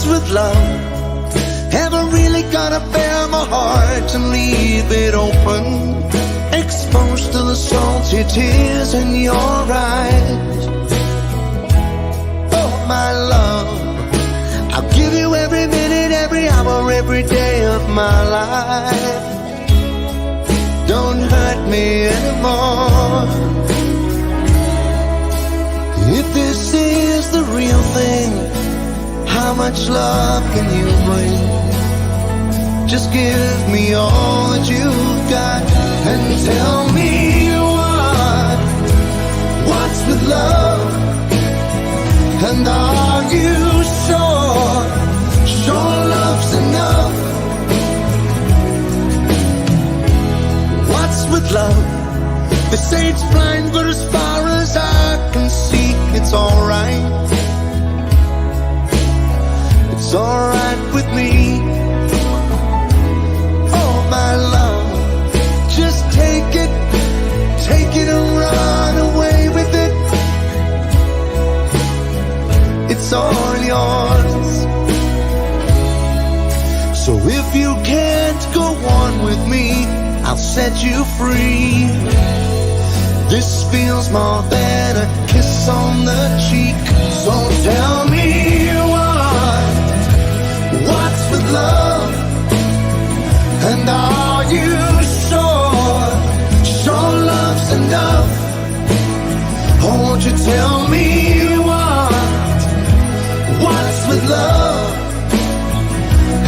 What's with love? Have I really gotta bare my heart and leave it open, exposed to the salty tears in your eyes? Oh, my love, I'll give you every minute, every hour, every day of my life. Don't hurt me anymore. If this is the real thing, how much love can you bring? Just give me all that you've got and tell me what's with love? And are you sure love's enough? What's with love? They say it's blind, but as far as I can see, it's alright. It's alright with me. Oh, my love, just take it and run away with it. It's all yours. So if you can't go on with me, I'll set you free. This feels more than a kiss on the cheek. So tell me what's with love? And are you sure love's enough? Or won't you tell me what's with love?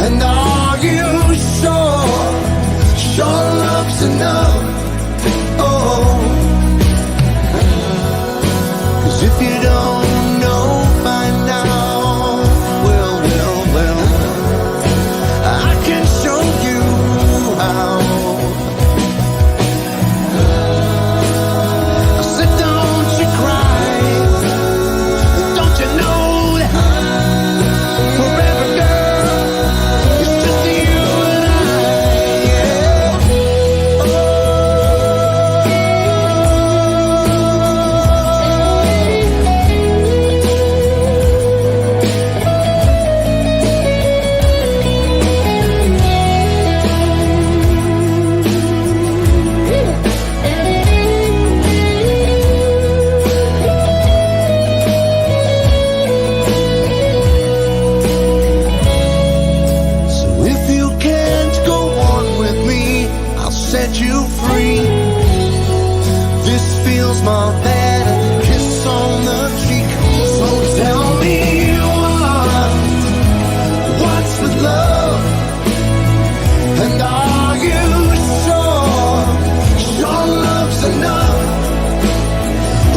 And are you sure love's enough? Oh, 'cause if you don't know by now, well, I can show you how. I said, don't you cry, don't you know that forever, girl, it's just you and I, yeah. So if you can't go on with me, I'll set you free. This feels more than a kiss on the cheek. So tell me what's with love? And are you sure love's enough?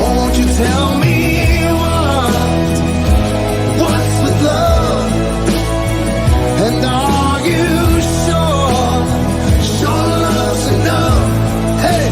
Or won't you tell me what's with love? And are you sure love's enough? Hey!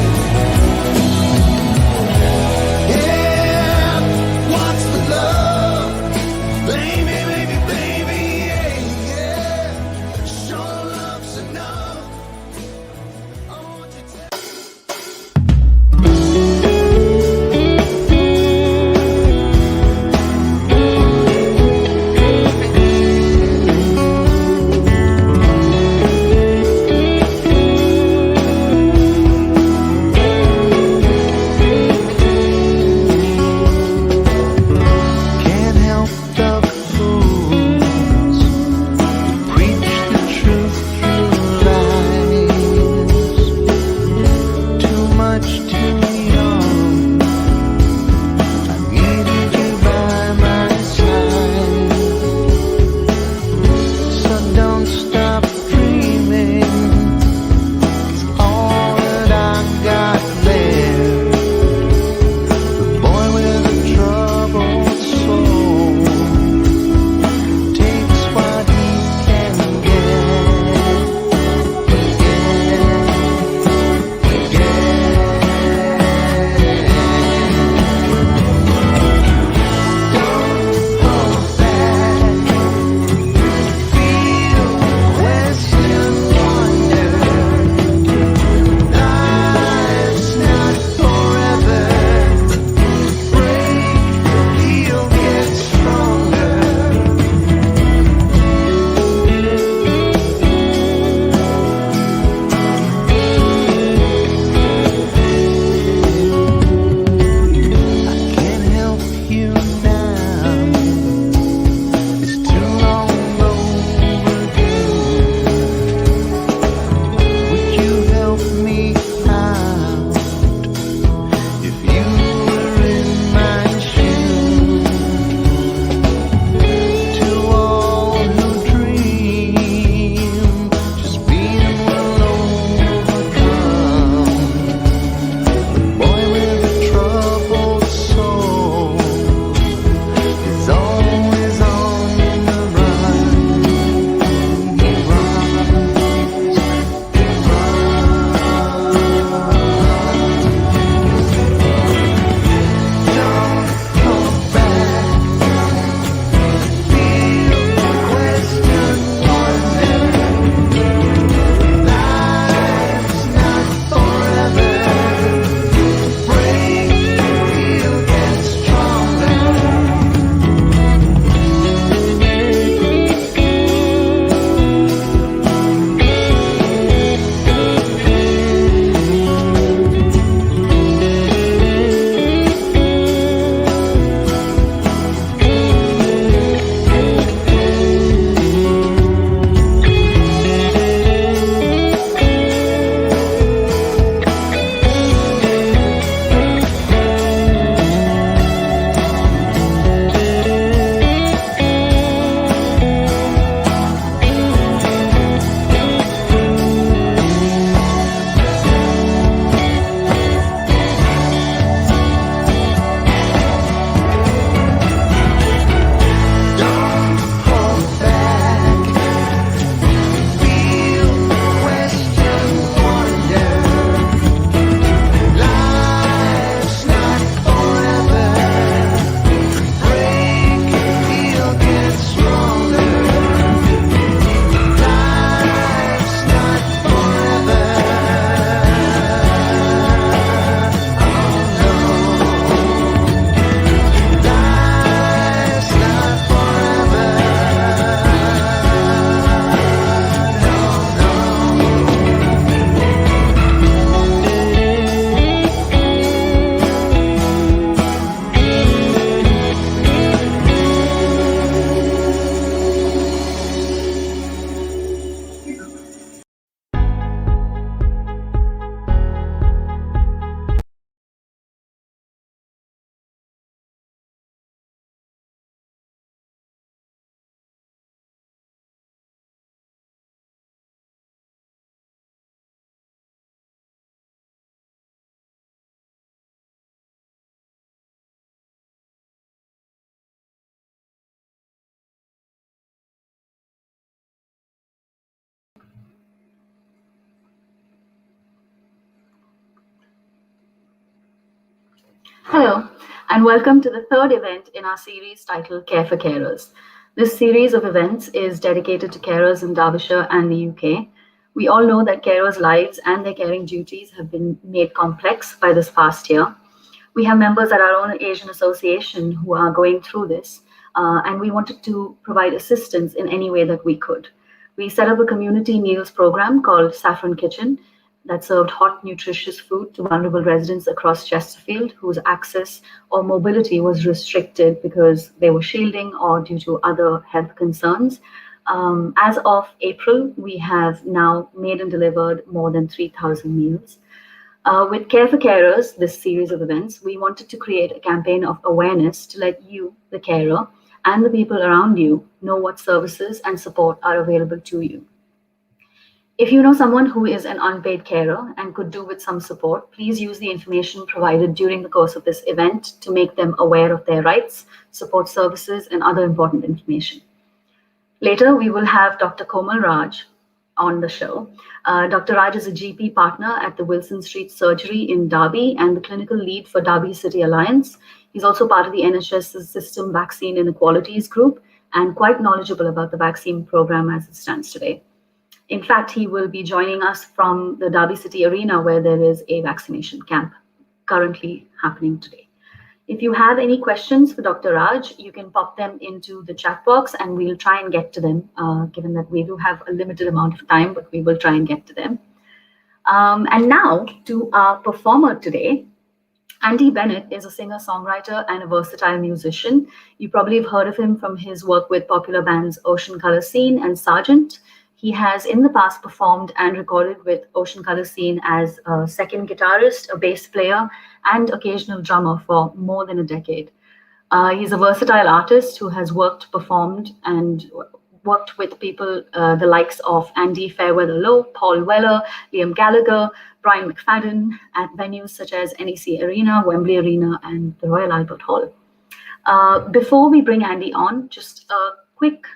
Hello, and welcome to the third event in our series titled Care for Carers. This series of events is dedicated to carers in Derbyshire and the UK. We all know that carers' lives and their caring duties have been made complex by this past year. We have members at our own Asian Association who are going through this, and we wanted to provide assistance in any way that we could. We set up a community meals program called Saffron Kitchen that served hot, nutritious food to vulnerable residents across Chesterfield whose access or mobility was restricted because they were shielding or due to other health concerns. As of April, we have now made and delivered more than 3,000 meals. With Care for Carers, this series of events, we wanted to create a campaign of awareness to let you, the carer, and the people around you know what services and support are available to you. If you know someone who is an unpaid carer and could do with some support, please use the information provided during the course of this event to make them aware of their rights, support services, and other important information. Later, we will have Dr. Komal Raj on the show. Dr. Raj is a GP partner at the Wilson Street Surgery in Derby and the clinical lead for Derby City Alliance. He's also part of the NHS's System Vaccine Inequalities Group and quite knowledgeable about the vaccine program as it stands today. In fact, he will be joining us from the Derby City Arena where there is a vaccination camp currently happening today. If you have any questions for Dr. Raj, you can pop them into the chat box and we'll try and get to them, given that we do have a limited amount of time, but we will try and get to them. And now to our performer today. Andy Bennett is a singer-songwriter and a versatile musician. You probably have heard of him from his work with popular bands Ocean Colour Scene and Sargent. He has in the past performed and recorded with Ocean Colour Scene as a second guitarist, a bass player, and occasional drummer for more than a decade. He's a versatile artist who has worked, performed, and worked with people the likes of Andy Fairweather Lowe, Paul Weller, Liam Gallagher, Brian McFadden at venues such as NEC Arena, Wembley Arena, and the Royal Albert Hall. Before we bring Andy on, just a quick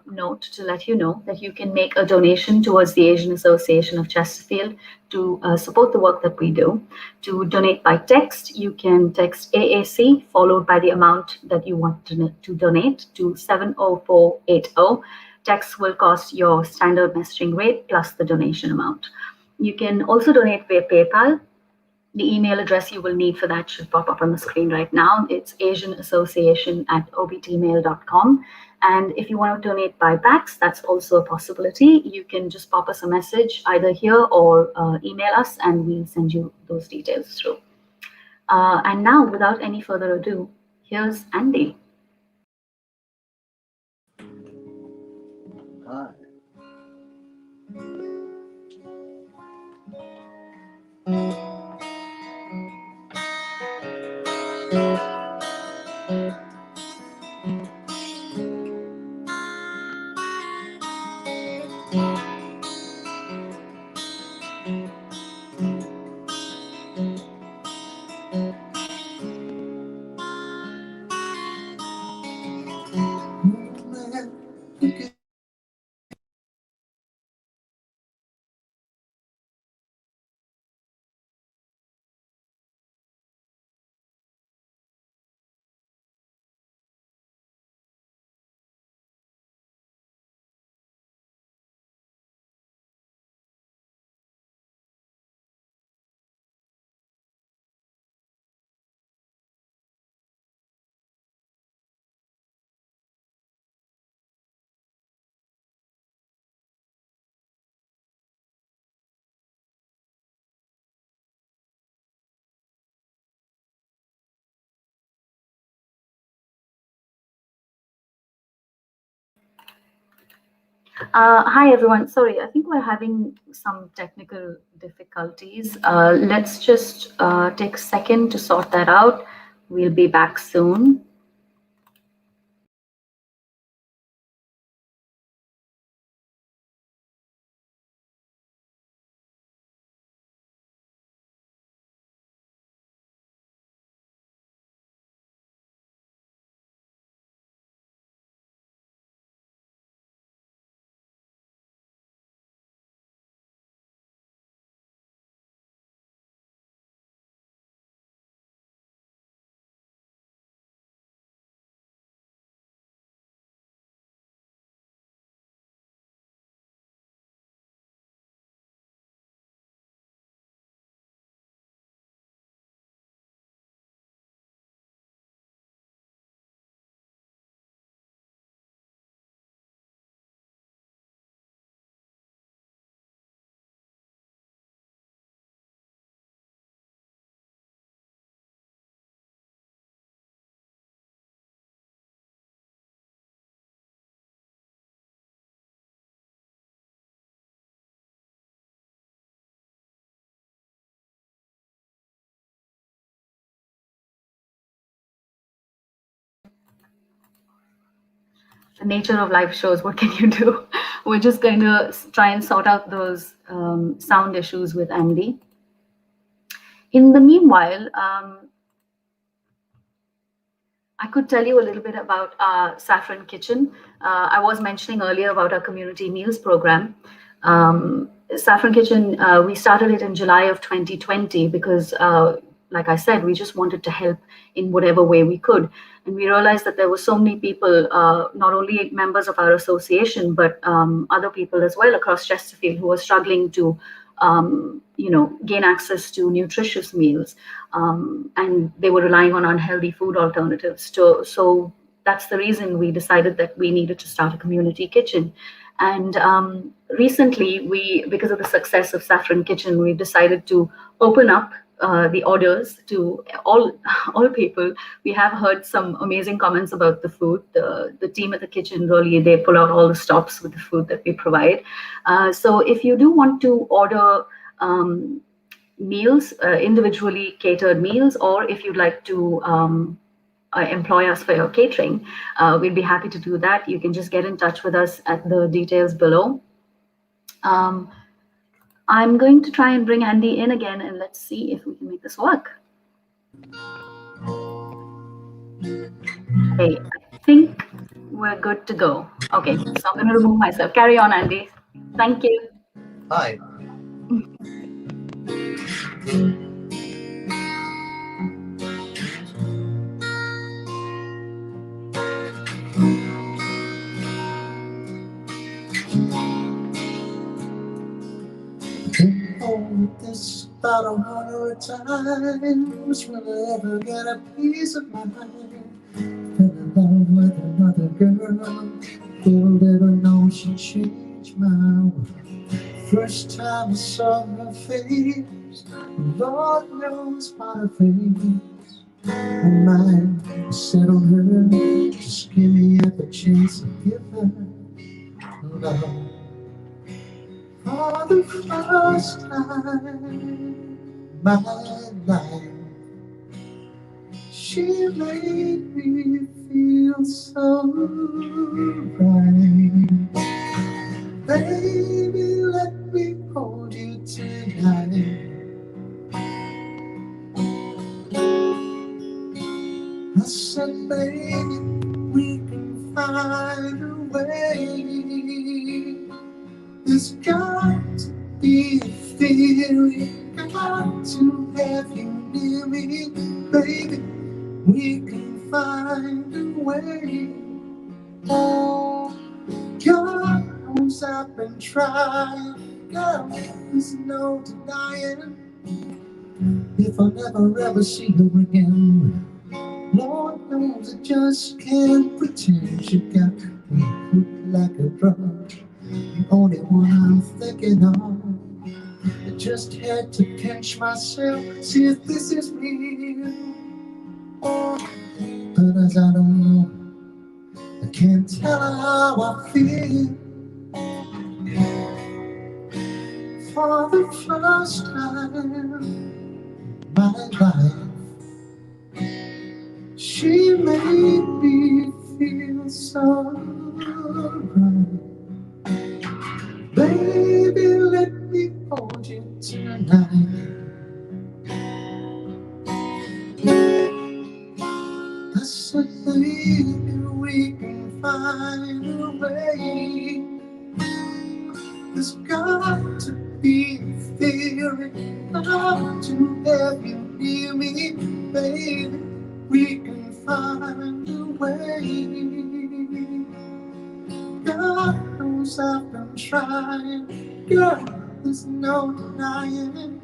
note to let you know that you can make a donation towards the Asian Association of Chesterfield to support the work that we do. To donate by text, you can text AAC followed by the amount that you want to donate to 70480. Text will cost your standard messaging rate plus the donation amount. You can also donate via PayPal. The email address you will need for that should pop up on the screen right now. It's asianassociation@obtmail.com. And if you want to donate by PAX, that's also a possibility. You can just pop us a message either here or email us and we'll send you those details through. And now, without any further ado, here's Andy. Hi. Hi, everyone. Sorry, I think we're having some technical difficulties. Let's just take a second to sort that out. We'll be back soon. the nature of live shows. What can you do? We're just going to try and sort out those sound issues with Andy. In the meanwhile, I could tell you a little bit about Saffron Kitchen. I was mentioning earlier about our community meals program. Saffron Kitchen, we started it in July of 2020 because, like I said, we just wanted to help in whatever way we could. And we realized that there were so many people, not only members of our association, but other people as well across Chesterfield who were struggling to gain access to nutritious meals, and they were relying on unhealthy food alternatives. So that's the reason we decided that we needed to start a community kitchen. And recently, because of the success of Saffron Kitchen, we decided to open up the orders to all people. We have heard some amazing comments about the food. The team at the kitchen, really, they pull out all the stops with the food that we provide. So if you do want to order meals, individually catered meals, or if you'd like to employ us for your catering, we'd be happy to do that. You can just get in touch with us at the details below. I'm going to try and bring Andy in again, and let's see if we can make this work. Okay, I think we're good to go. Okay, so I'm going to remove myself. Carry on, Andy. Thank you. Hi. This about 100 times. Will I ever get a peace of mind? Fell in love with another girl. You'll never know she changed my world. First time I saw her face, Lord knows what her face. My mind was set on her. Just give me up a chance to give her love. For the first time in my life, she made me feel so right. Baby, let me hold you tonight. I said, baby, we can find a way. There's got to be a feeling, got to have you near me, baby. We can find a way. God knows I've been trying, girl, there's no denying. If I never ever see her again, Lord knows I just can't pretend. You got me hooked like a drug, the only one I'm thinking of. I just had to catch myself, see if this is real. But as I don't know, I can't tell how I feel. For the first time in my life, she made me feel so right. Baby, let me hold you tonight. I said, baby, we can find a way. There's got to be a feeling, got to have you near me, baby. We can find a way. God knows I've been trying, girl, there's no denying.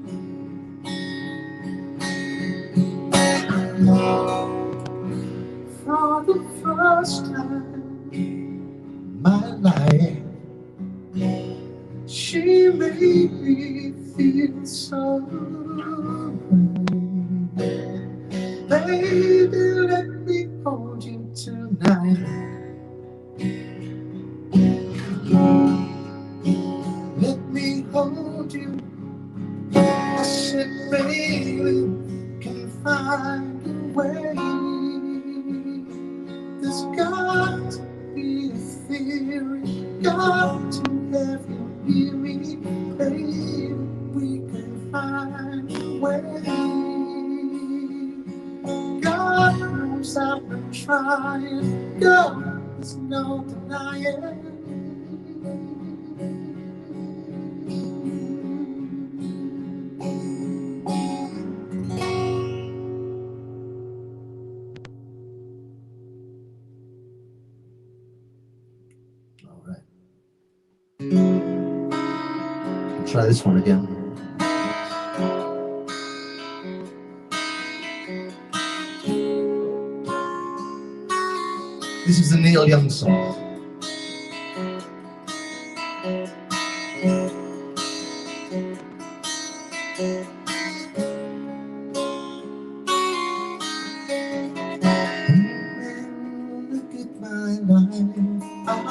For the first time in my life, she made me feel so right. Baby, let me hold you tonight. Let me hold you. I said, baby, we can find a way. There's got to be a got to have you hear me, baby. We can find a way. God knows I've been trying. God, there's no denying. All right. I'll try this one again. This is the Neil Young song. Look at my life, I'm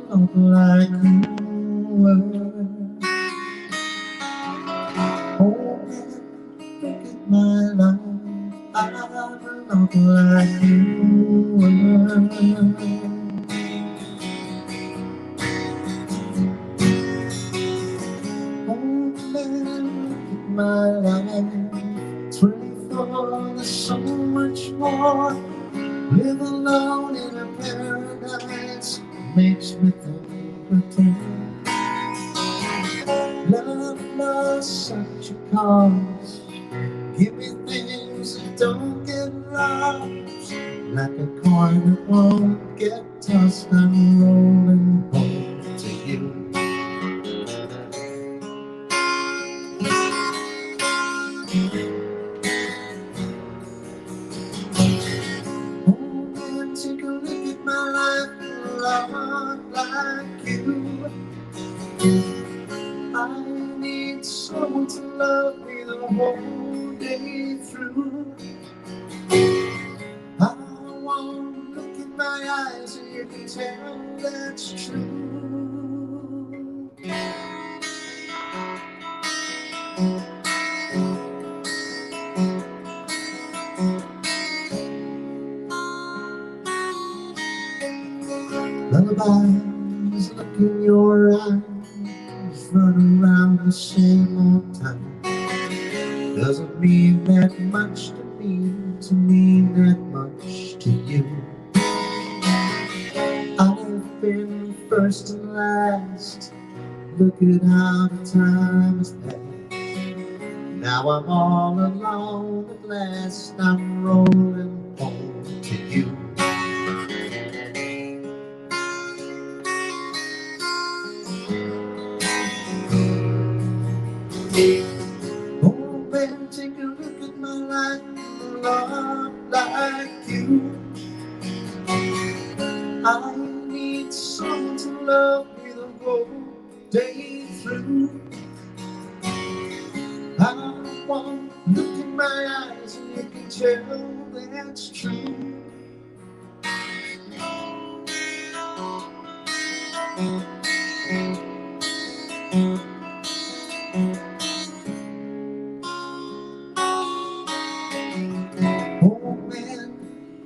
not like you were. Oh man, look at my life, I'm not like you were. My life, 24, there's so much more. Live alone in a paradise makes me think. Love lost such a cause. Give me things that don't get lost. Like a coin that won't get tossed, I'm rolling home to you. Take a look at my life, not like you. I need someone to love me the whole day through. I won't look in my eyes and you can tell that's true. Lullabies, look in your eyes, run around the same old time. Doesn't mean that much to mean that much to you. I've been first and last, look at how the time has passed. Now I'm all alone at last, I'm rolling home to you. Oh man, take a look at my life, not like you. I need someone to love me the whole day through. I won't look in my eyes and you can tell that's true. Oh man,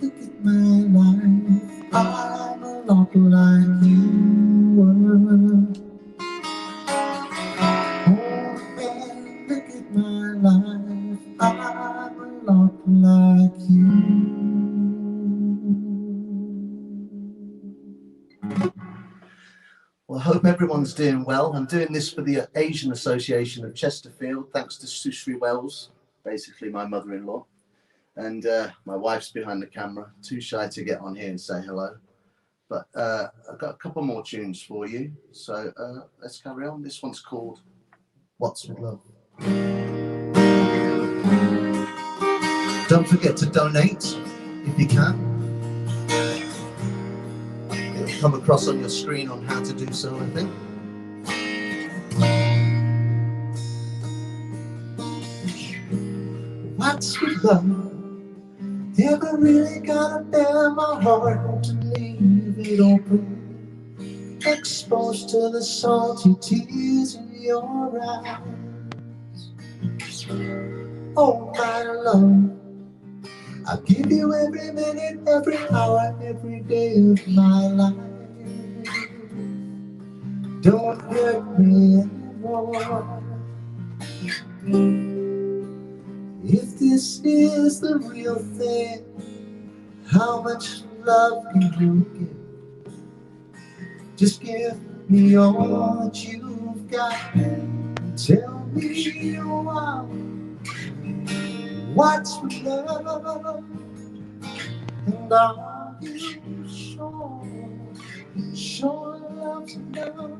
look at my life, I'm a lot like you were. Oh man, look at my life, I'm a lot like you. Well, I hope everyone's doing well. I'm doing this for the Asian Association of Chesterfield, thanks to Sushri Wells, basically my mother-in-law. And my wife's behind the camera, too shy to get on here and say hello. But I've got a couple more tunes for you, so let's carry on. This one's called What's With Love. Don't forget to donate if you can. It'll come across on your screen on how to do so, I think. What's with love? Ever really gotta bear my heart to leave it open, exposed to the salty tears in your eyes. Oh my love, I'll give you every minute, every hour, every day of my life. don't hurt me anymore. If this is the real thing, how much love can you give? Just give me all that you've got. Tell me what's love, and are you sure love's enough?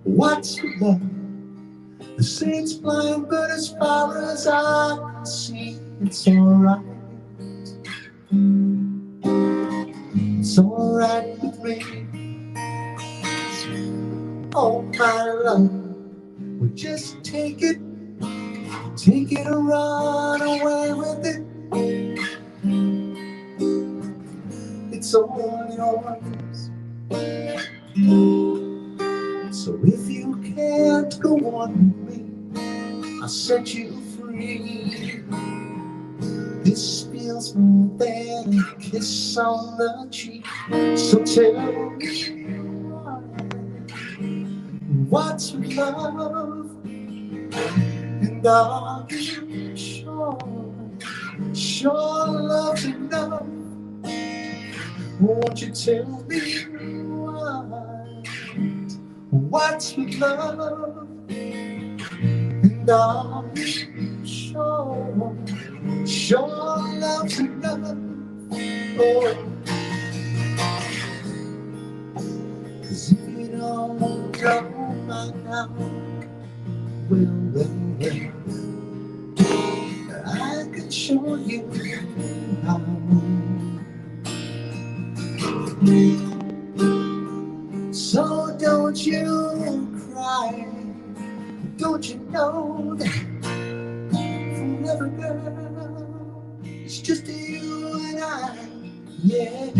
What's love? The saints blind, but as far as I can see, it's alright. It's alright with me. Oh my love, well just take it and run away with it. It's all yours. So if you can't go on with me, I'll set you free. This feels more than a kiss on the cheek. So tell me what's love, and are you sure love's enough? Won't you tell me what's love, and are you sure love's enough? Oh, 'cause if you don't know by now, well, I can show you how. So don't you cry, don't you know that forever, girl, it's just you and I, yeah.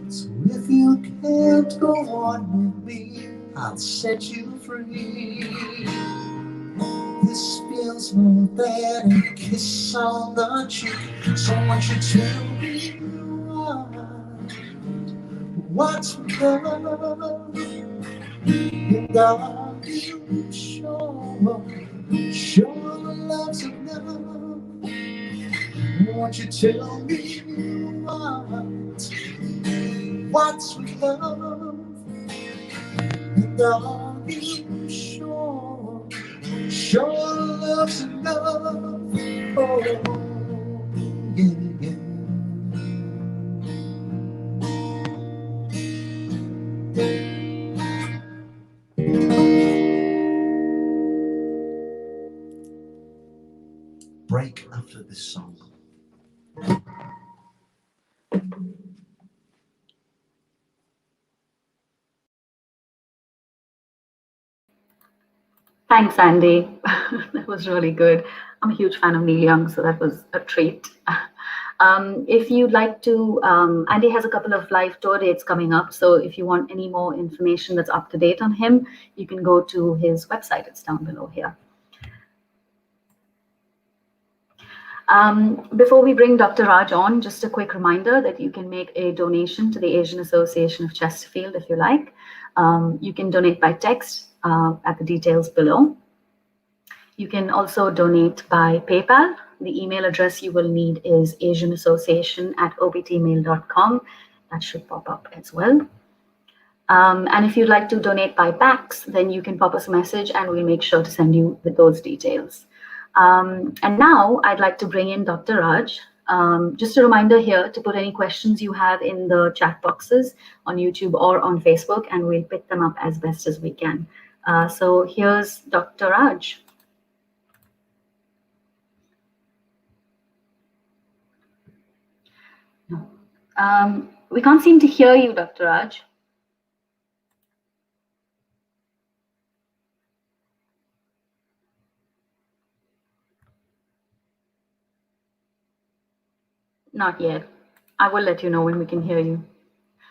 So if you can't go on with me, I'll set you free. This feels more than a kiss on the cheek. So won't you tell me what's love, and are you sure love's enough? Won't you tell me what's love, and are you sure love's enough? Oh, yeah, yeah. Break after this song. Thanks, Andy. That was really good. I'm a huge fan of Neil Young, so that was a treat. If you'd like to, Andy has a couple of live tour dates coming up. So if you want any more information that's up to date on him, you can go to his website. It's down below here. Before we bring Dr. Raj on, just a quick reminder that you can make a donation to the Asian Association of Chesterfield if you like. You can donate by text at the details below. You can also donate by PayPal. The email address you will need is asianassociation@obtmail.com. That should pop up as well. And if you'd like to donate by PAX, then you can pop us a message and we'll make sure to send you with those details. And now I'd like to bring in Dr. Raj. Just a reminder here to put any questions you have in the chat boxes on YouTube or on Facebook, and we'll pick them up as best as we can. So here's Dr. Raj. We can't seem to hear you, Dr. Raj. Not yet. I will let you know when we can hear you.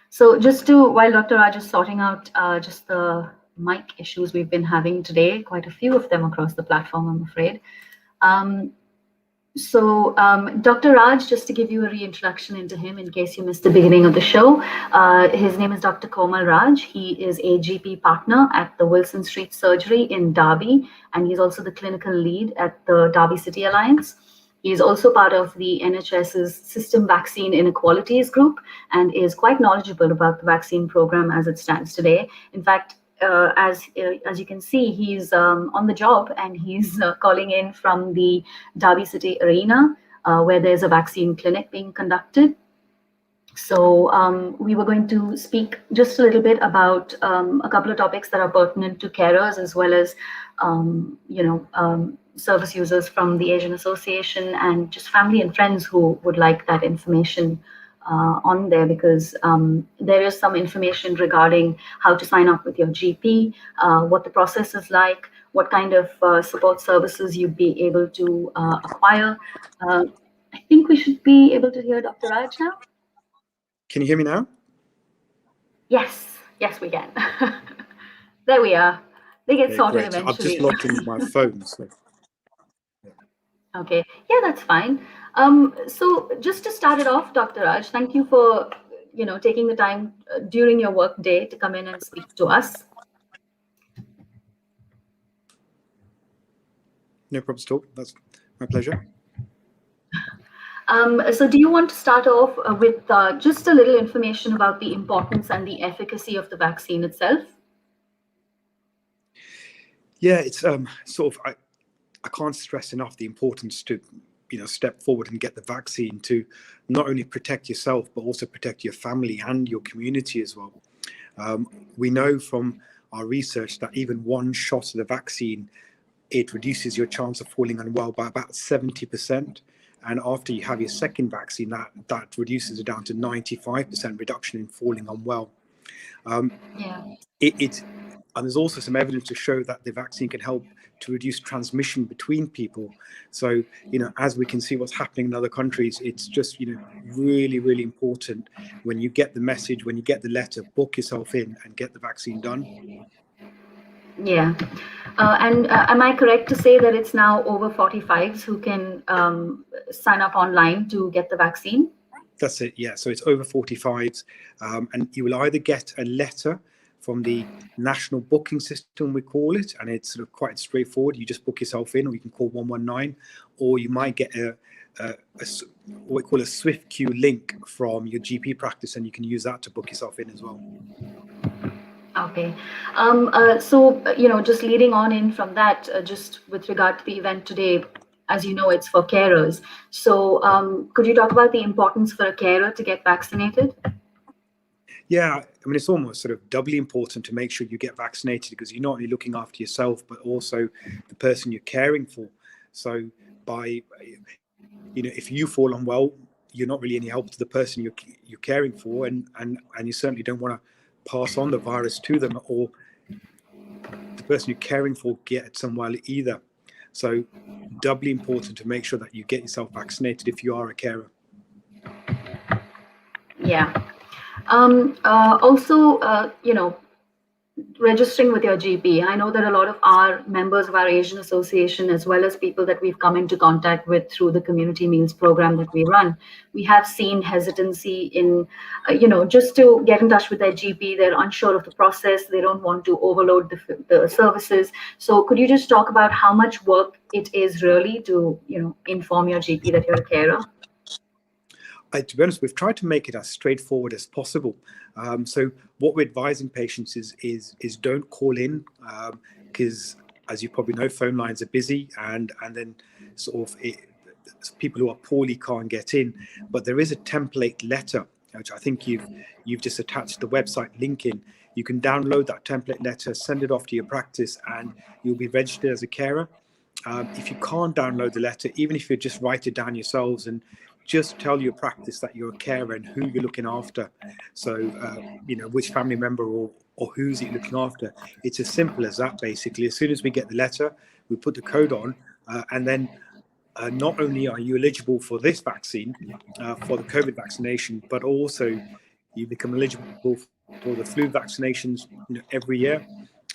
So while Dr. Raj is sorting out just the mic issues we've been having today, quite a few of them across the platform, I'm afraid. Dr. Raj, just to give you a reintroduction into him in case you missed the beginning of the show, his name is Dr. Komal Raj. He is a GP partner at the Wilson Street Surgery in Derby, and he's also the clinical lead at the Derby City Alliance. He is also part of the NHS's System Vaccine Inequalities Group and is quite knowledgeable about the vaccine program as it stands today. In fact, as you can see, he's on the job and he's calling in from the Derby City Arena, where there's a vaccine clinic being conducted. So we were going to speak just a little bit about a couple of topics that are pertinent to carers as well as, service users from the Asian Association and just family and friends who would like that information on there, because there is some information regarding how to sign up with your GP, what the process is like, what kind of support services you'd be able to acquire. I think we should be able to hear Dr. Raj now. Can you hear me now? Yes, we can. There we are. They get sorted great. eventually. I've just logged into my phone. So. Okay, yeah, that's fine. So just to start it off, Dr. Raj, thank you for taking the time during your work day to come in and speak to us. No problem at all. That's my pleasure. So do you want to start off with just a little information about the importance and the efficacy of the vaccine itself? Yeah, it's I can't stress enough the importance to step forward and get the vaccine to not only protect yourself but also protect your family and your community as well. We know from our research that even one shot of the vaccine, it reduces your chance of falling unwell by about 70%. And after you have your second vaccine, that reduces it down to 95% reduction in falling unwell. And there's also some evidence to show that the vaccine can help to reduce transmission between people. So, as we can see what's happening in other countries, it's just, really, really important when you get the message, when you get the letter, book yourself in and get the vaccine done. Yeah. And am I correct to say that it's now over 45s who can sign up online to get the vaccine? That's it, yeah. So it's over 45s. And you will either get a letter from the national booking system, we call it, and it's sort of quite straightforward. You just book yourself in, or you can call 119, or you might get what we call a Swift queue link from your GP practice, and you can use that to book yourself in as well. Okay. So, just leading on in from that, just with regard to the event today, as you know, it's for carers. So could you talk about the importance for a carer to get vaccinated? Yeah, it's almost sort of doubly important to make sure you get vaccinated, because you're not only looking after yourself, but also the person you're caring for. So if you fall unwell, you're not really any help to the person you're caring for, and you certainly don't want to pass on the virus to them, or the person you're caring for gets unwell either. So doubly important to make sure that you get yourself vaccinated if you are a carer. Yeah. Also, registering with your GP. I know that a lot of our members of our Asian Association, as well as people that we've come into contact with through the community meals program that we run, we have seen hesitancy in, just to get in touch with their GP. They're unsure of the process. They don't want to overload the services. So could you just talk about how much work it is really to, inform your GP that you're a carer? To be honest, we've tried to make it as straightforward as possible. So what we're advising patients is don't call in, because as you probably know, phone lines are busy, and then people who are poorly can't get in. But there is a template letter, which I think you've just attached the website link in. You can download that template letter, send it off to your practice, and you'll be registered as a carer. If you can't download the letter, even if you just write it down yourselves and just tell your practice that you're a carer and who you're looking after. So, which family member or who's it looking after. It's as simple as that, basically. As soon as we get the letter, we put the code on, and then not only are you eligible for this vaccine, for the COVID vaccination, but also you become eligible for the flu vaccinations every year.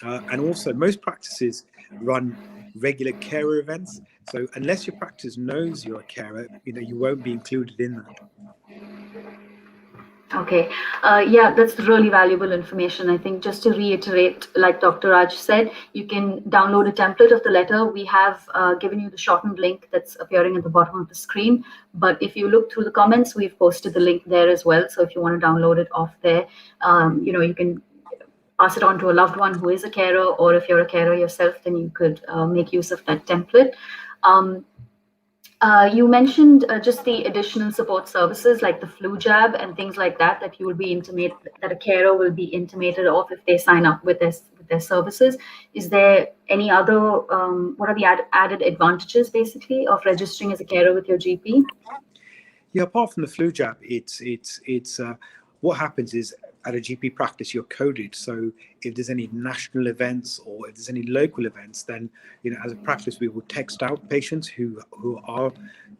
And also most practices run regular carer events. So unless your practice knows you're a carer, you won't be included in that. Okay, yeah, that's really valuable information. I think just to reiterate, like Dr. Raj said, you can download a template of the letter. We have given you the shortened link that's appearing at the bottom of the screen. But if you look through the comments, we've posted the link there as well. So if you want to download it off there, you can pass it on to a loved one who is a carer, or if you're a carer yourself, then you could make use of that template. You mentioned just the additional support services like the flu jab and things like that, that you will be that a carer will be intimated of if they sign up with their services. Is there any other, what are the added advantages basically of registering as a carer with your GP? Yeah, apart from the flu jab, it's what happens is at a GP practice, you're coded. So if there's any national events or if there's any local events, then, as a practice, we will text out patients who are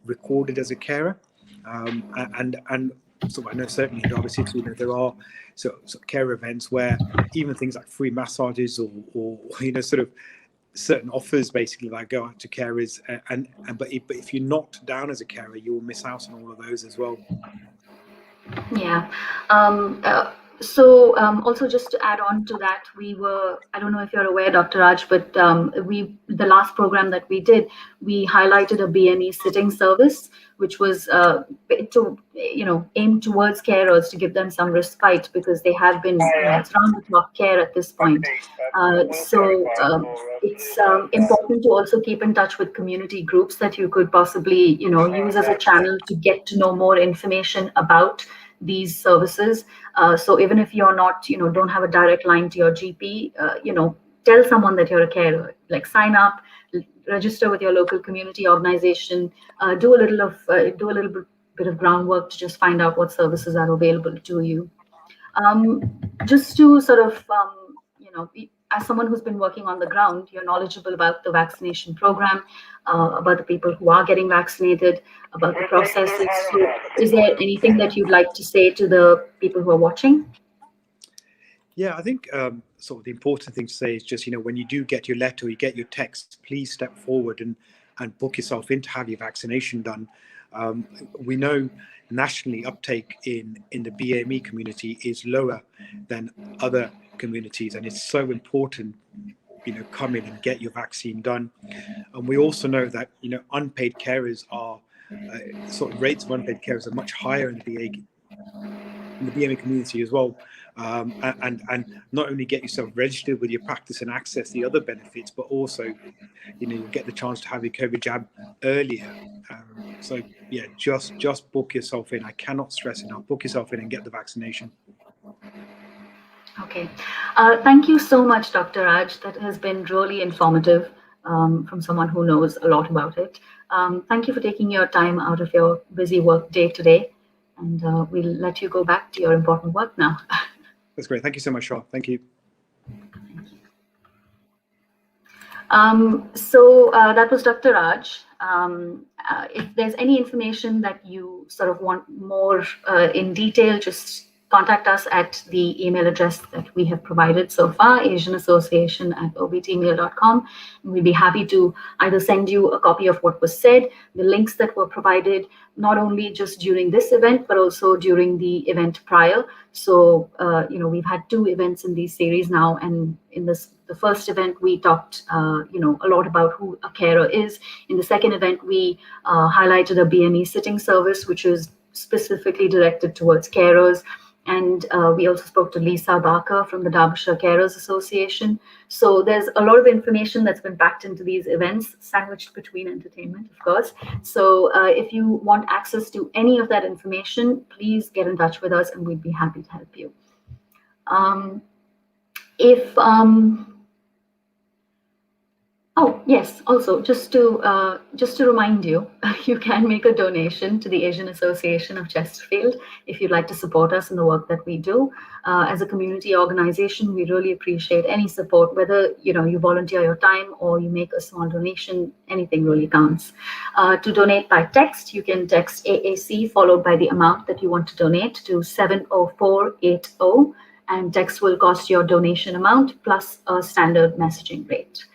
recorded as a carer. And so I know certainly in Derby City, there are so care events where even things like free massages or sort of certain offers basically that go out to carers. But if you're not down as a carer, you will miss out on all of those as well. Yeah. So also just to add on to that, I don't know if you're aware, Dr. Raj, but the last program that we did, we highlighted a BME sitting service, which was aimed towards carers to give them some respite because they have been round the clock care at this point. So it's important to also keep in touch with community groups that you could possibly, use as a channel to get to know more information about these services. So even if you're not, don't have a direct line to your GP, tell someone that you're a carer, like sign up, register with your local community organization, do a little bit of groundwork to just find out what services are available to you. Just to sort of, as someone who's been working on the ground, you're knowledgeable about the vaccination program, about the people who are getting vaccinated, about the processes. So is there anything that you'd like to say to the people who are watching? Yeah, I think sort of the important thing to say is just, when you do get your letter or you get your text, please step forward and book yourself in to have your vaccination done. We know nationally uptake in the BAME community is lower than other communities, and it's so important, come in and get your vaccine done. And we also know that, unpaid carers are sort of rates of unpaid carers are much higher in the BME community as well. And not only get yourself registered with your practice and access the other benefits, but also, you get the chance to have your COVID jab earlier. So yeah, just book yourself in. I cannot stress enough, book yourself in and get the vaccination. Okay. Thank you so much, Dr. Raj. That has been really informative from someone who knows a lot about it. Thank you for taking your time out of your busy work day today. And we'll let you go back to your important work now. That's great. Thank you so much, Shah. Thank you. So that was Dr. Raj. If there's any information that you sort of want more in detail, just contact us at the email address that we have provided so far, asianassociation@obtmail.com. We'll be happy to either send you a copy of what was said, the links that were provided, not only just during this event, but also during the event prior. So, we've had 2 events in these series now, and in the first event, we talked, a lot about who a carer is. In the second event, we highlighted a BME sitting service, which is specifically directed towards carers. And we also spoke to Lisa Barker from the Derbyshire Carers Association. So there's a lot of information that's been packed into these events, sandwiched between entertainment, of course. So if you want access to any of that information, please get in touch with us and we'd be happy to help you. Oh, yes. Also, just to remind you, you can make a donation to the Asian Association of Chesterfield if you'd like to support us in the work that we do. As a community organization, we really appreciate any support, whether you volunteer your time or you make a small donation. Anything really counts. To donate by text, you can text AAC followed by the amount that you want to donate to 70480, and text will cost your donation amount plus a standard messaging rate.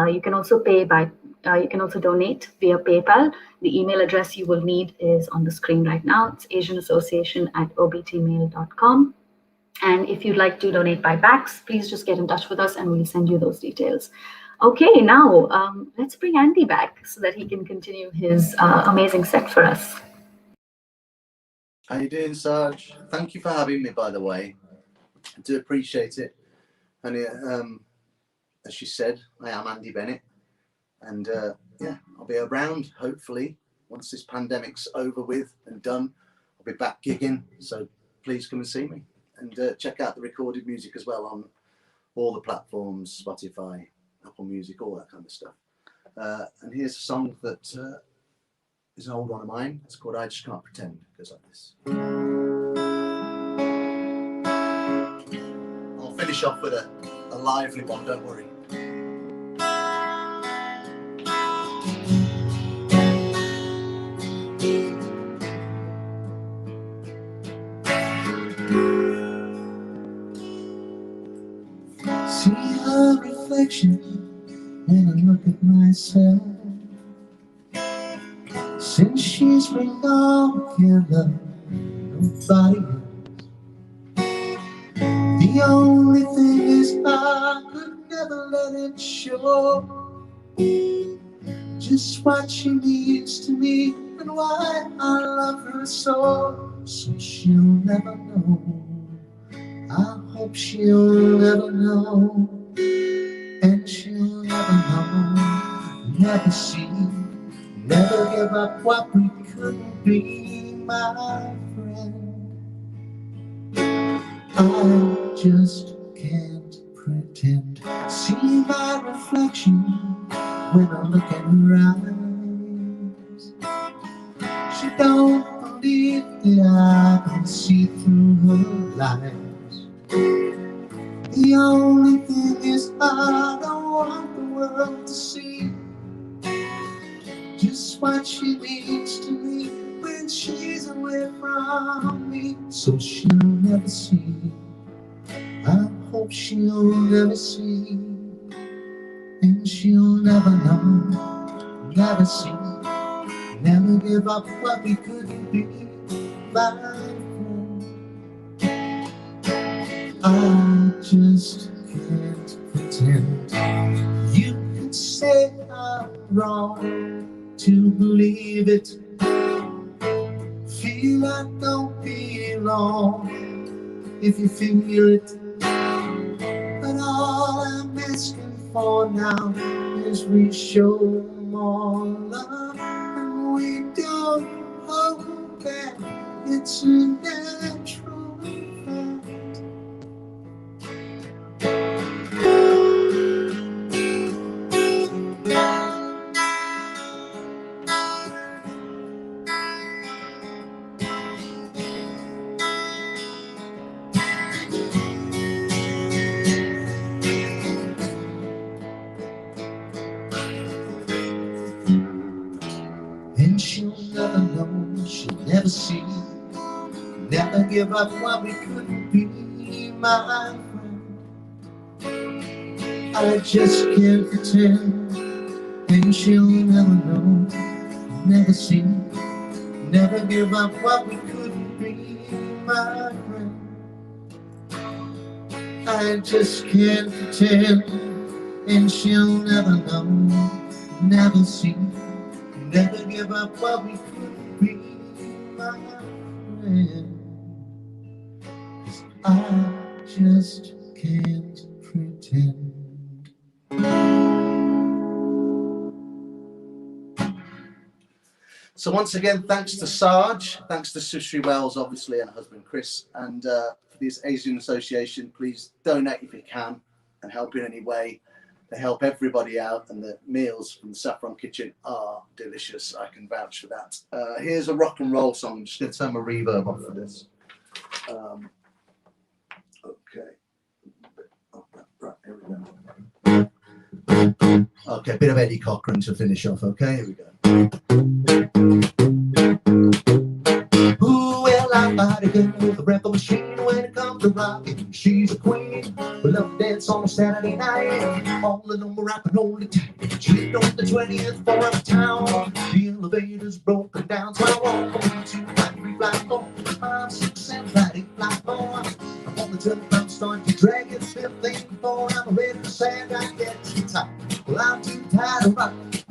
You can also donate via PayPal. The email address you will need is on the screen right now. It's asianassociation@obtmail.com. And if you'd like to donate by backs, please just get in touch with us and we'll send you those details. Okay, now let's bring Andy back so that he can continue his amazing set for us. How you doing, Sarge? Thank you for having me, by the way. I do appreciate it. And as you said, I am Andy Bennett. And yeah, I'll be around, hopefully, once this pandemic's over with and done. I'll be back gigging, so please come and see me. And check out the recorded music as well on all the platforms, Spotify, Apple Music, all that kind of stuff. And here's a song that is an old one of mine. It's called I Just Can't Pretend. It goes like this. I'll finish off with a lively one, don't worry. See her reflection when I look at myself. Since she's been gone, can't love nobody else. The only thing is I could never let it show just what she means to me and why I love her so. So she'll never know. I hope she'll never know. And she'll never know, never see, never give up what we couldn't be, my friend. I just can't pretend. See my reflection when I look at her eyes. She don't believe that I can see through her lies. The only thing is I don't want the world to see just what she means to me when she's away from me. So she'll never see, I hope she'll never see, and she'll never know, never see, never give up what we couldn't be, my friend. I just can't pretend. You can say I'm wrong to believe it, feel I don't belong if you feel it. But all I'm asking for now is we show more love and we don't hold back. It's a natural fact. And she'll never know, she'll never see, never give up what we couldn't be, my friend. I just can't pretend, and she'll never know, never see, never give up what we couldn't be, my friend. I just can't pretend, and she'll never know, never see, never give up what we couldn't be, my friend. 'Cause I just can't pretend. So once again, thanks to Sarge, thanks to Susri Wells, obviously, and her husband Chris, and for this Asian Association. Please donate if you can and help in any way. They help everybody out, and the meals from the Saffron Kitchen are delicious. I can vouch for that. Here's a rock and roll song. I'm just going to turn my reverb off for this. Okay. Oh, right, here we go. Okay, a bit of Eddie Cochran to finish off. Okay, here we go. Ooh, well, I might have been with a record machine when it comes to rocking. She's a queen. We love to dance on a Saturday night. All the number I can hold it tight. She lived on the 20th floor of town. The elevator's broken down, so I walk on 2, 3, 4, 5, 6, 7, 8, 4. I'm on the telephone, starting to drag it, 15 before I'm ready to say I get too tight. Well, I'm too tired of rocking.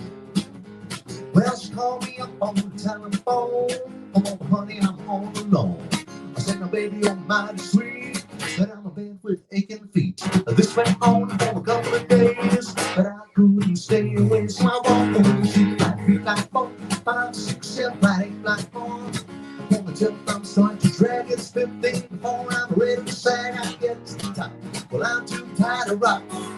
Well, she called me up on the telephone. Oh, honey, I'm all alone. I said, now, baby, you're mighty sweet, but I'm a bed with aching feet. This went on for a couple of days, but I couldn't stay away. So I walked on 2, 3, 4, 5, 6, 7, 8, 4. On the telephone, starting to drag. It's 15 before I'm ready to say I get too tired. Well, I'm too tired of rocking.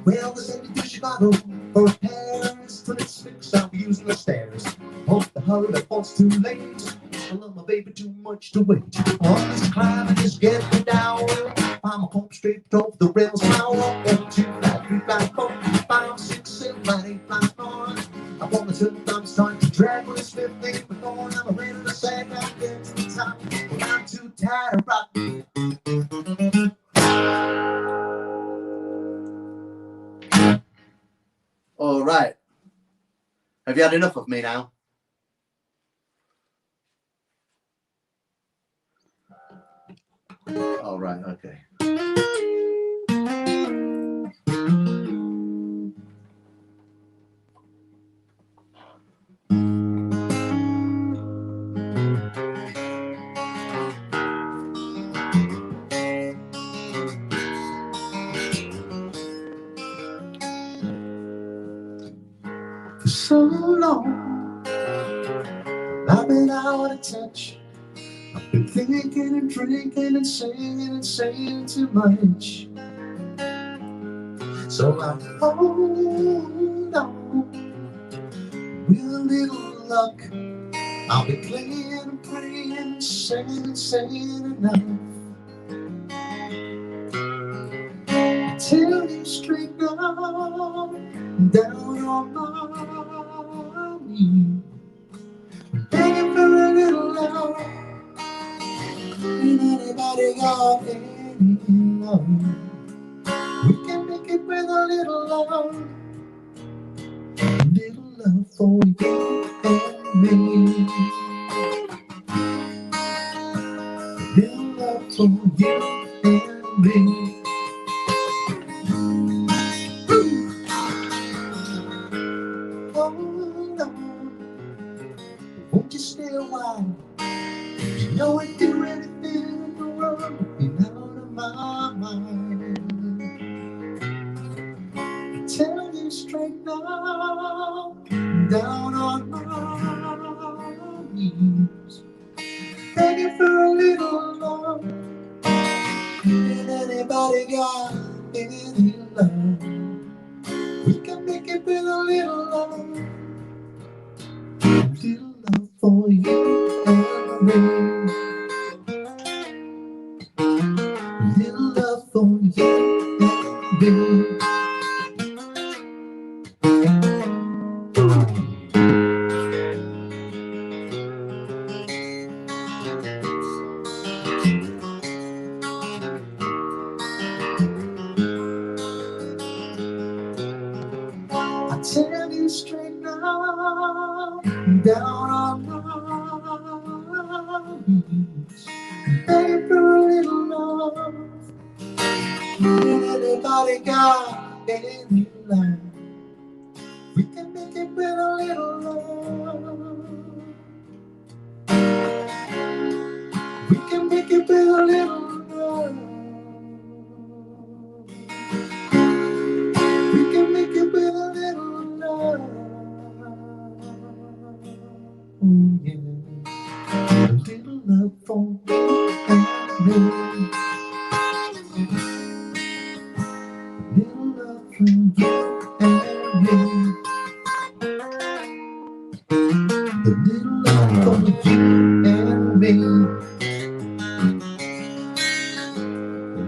Well, they sent me to Chicago for repairs. Till it's fixed, I'll be using the stairs. Hope the hurry before it's too late. I love my baby too much to wait. On this climb and just get me down. I'm a home straight off the rails now. 1, 2, 3, 4, 5, 6, 7, 8, 4. I'm on the tip, I'm starting to drag with this 15 before I'm ready to say I get to the top. Well, I'm too tired of rocking. All right. Have you had enough of me now? All right, okay. For so long, I've been out of touch. I've been thinking and drinking and saying too much. So I hold on with a little luck. I'll be playing and praying and saying enough. Tell you straight down on my knees, begging for a little love. Ain't anybody got any love? We can make it with a little love for you and me. A little love for you and me. Won't you stay a while? You know I'd do anything in the world to be out of my mind. I tell you straight now, down on my knees, begging for a little love. Ain't anybody got any love? We can make it with a little love. Little love for you and me. Little love for you and me. I tell you straight now, down on my knees, begging for a little love. Ain't anybody got any love? We can make it with a it with a little love. We can make it with a little love. Yeah. A little love for you and me. Little love from you and me. A little love from you and me. A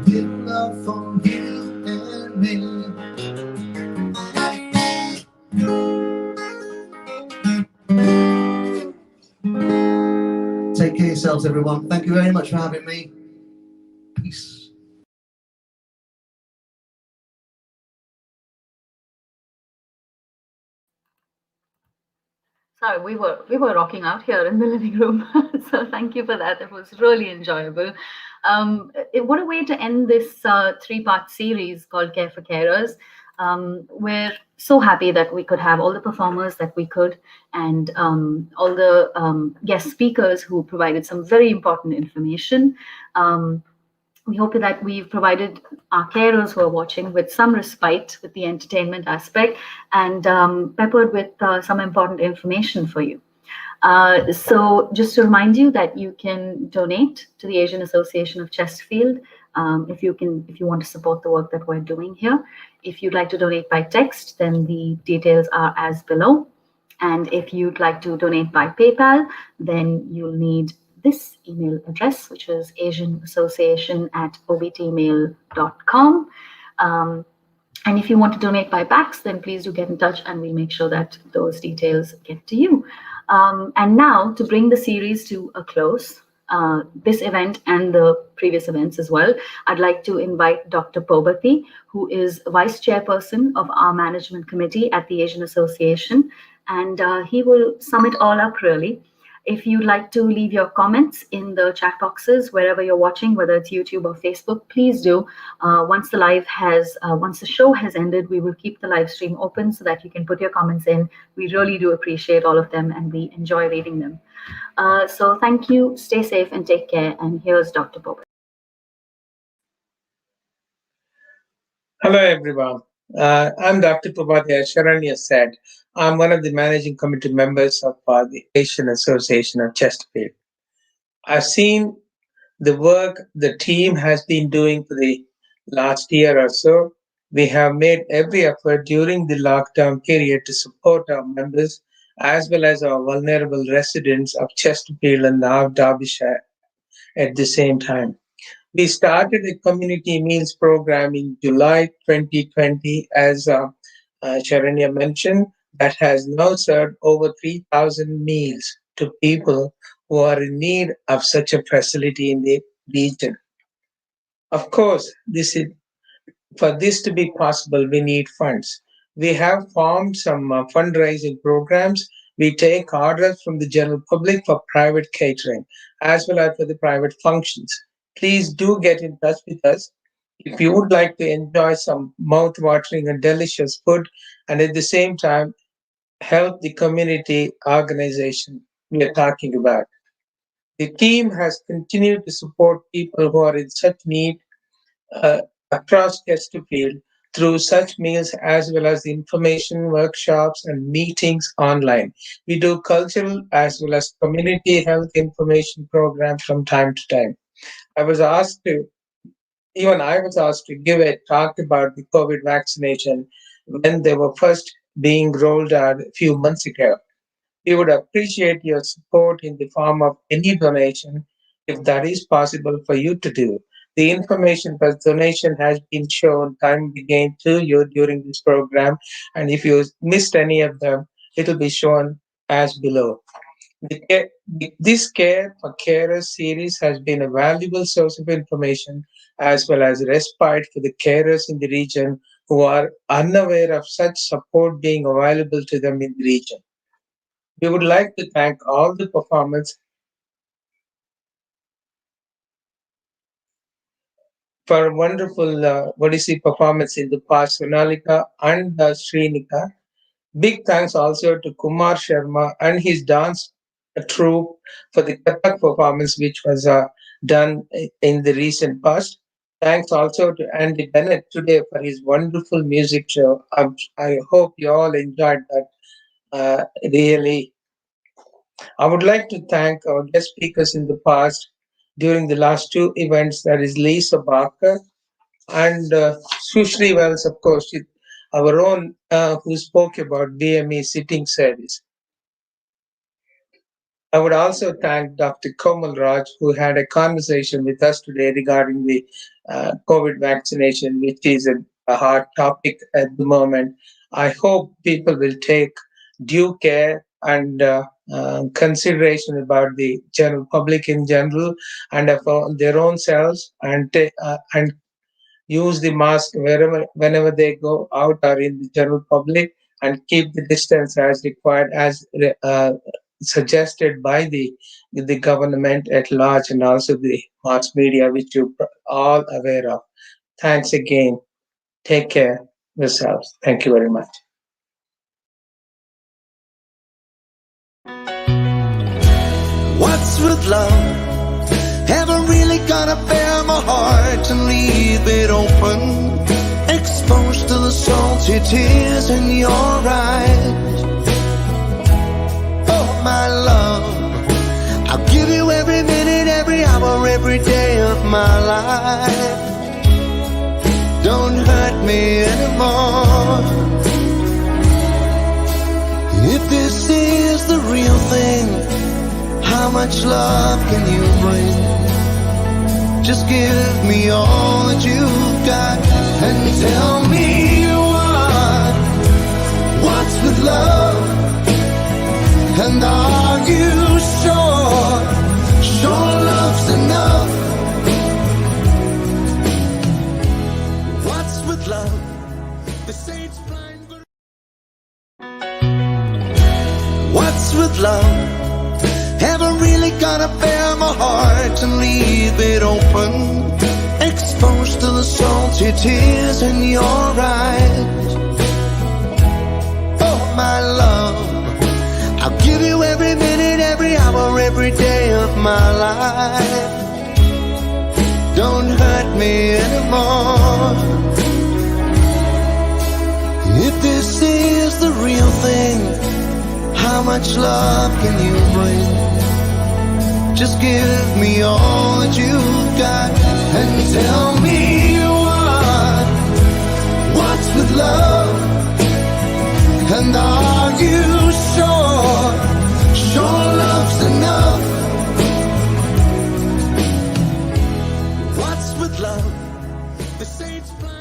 little love from you and me. Take care of yourselves, everyone. Thank you very much for having me. Peace. Sorry, we were rocking out here in the living room. So thank you for that. It was really enjoyable. What a way to end this three-part series called Care for Carers. We're so happy that we could have all the performers that we could, and all the guest speakers who provided some very important information. We hope that we've provided our carers who are watching with some respite with the entertainment aspect, and peppered with some important information for you. So just to remind you that you can donate to the Asian Association of Chesterfield, if you want to support the work that we're doing here. If you'd like to donate by text, then the details are as below. And if you'd like to donate by PayPal, then you'll need this email address, which is asianassociation@obtmail.com. And if you want to donate by backs, then please do get in touch and we'll make sure that those details get to you. And now, to bring the series to a close, this event and the previous events as well, I'd like to invite Dr. Pobati, who is Vice Chairperson of our Management Committee at the Asian Association, and he will sum it all up really. If you'd like to leave your comments in the chat boxes wherever you're watching, whether it's YouTube or Facebook, please do. Once the show has ended, we will keep the live stream open so that you can put your comments in. We really do appreciate all of them and we enjoy reading them. So thank you, stay safe and take care. And here's Dr. Bob. Hello, everyone. I'm Dr. Prabhat, as Sharanya said. I'm one of the managing committee members of the Asian Association of Chesterfield. I've seen the work the team has been doing for the last year or so. We have made every effort during the lockdown period to support our members as well as our vulnerable residents of Chesterfield and now Derbyshire at the same time. We started a community meals program in July 2020, as Sharanya mentioned, that has now served over 3,000 meals to people who are in need of such a facility in the region. Of course, for this to be possible, we need funds. We have formed some fundraising programs. We take orders from the general public for private catering as well as for the private functions. Please do get in touch with us if you would like to enjoy some mouth-watering and delicious food and at the same time help the community organization we are talking about. The team has continued to support people who are in such need across Chesterfield through such meals as well as information workshops and meetings online. We do cultural as well as community health information programs from time to time. I was asked to give a talk about the COVID vaccination when they were first being rolled out a few months ago. We would appreciate your support in the form of any donation if that is possible for you to do. The information for donation has been shown time again to you during this program, and if you missed any of them, it will be shown as below. This Care for Carers series has been a valuable source of information as well as respite for the carers in the region who are unaware of such support being available to them in the region. We would like to thank all the performers for a wonderful performance in the past, Sonalika and Srinika. Big thanks also to Kumar Sharma and his dance troupe for the Kathak performance, which was done in the recent past. Thanks also to Andy Bennett today for his wonderful music show. I hope you all enjoyed that really. I would like to thank our guest speakers in the past during the last two events, that is Lisa Barker and Sushri Wells, of course, our own, who spoke about BME sitting service. I would also thank Dr. Komal Raj, who had a conversation with us today regarding the COVID vaccination, which is a hard topic at the moment. I hope people will take due care and consideration about the general public in general and of their own selves, and use the mask whenever they go out or in the general public, and keep the distance as required, as suggested by the government at large and also the mass media, which you're all aware of. Thanks again. Take care yourselves. Thank you very much. What's with love? Ever really gonna bear my heart and leave it open, exposed to the salty tears in your eyes? Oh, my love, I'll give you every minute, every hour, every day of my life. Don't hurt me anymore. If this is the real thing, how much love can you bring? Just give me all that you've got and tell me what's with love? And are you sure love's enough? What's with love? The saints blind. What's with love? Ever really gonna bear my heart and leave it open, exposed to the salty tears in your eyes? Oh, my love, I'll give you every minute, every hour, every day of my life. Don't hurt me anymore. If this is the real thing, how much love can you bring? Just give me all that you've got and tell me what's with love? And are you sure love's enough? What's with love? The saints blind.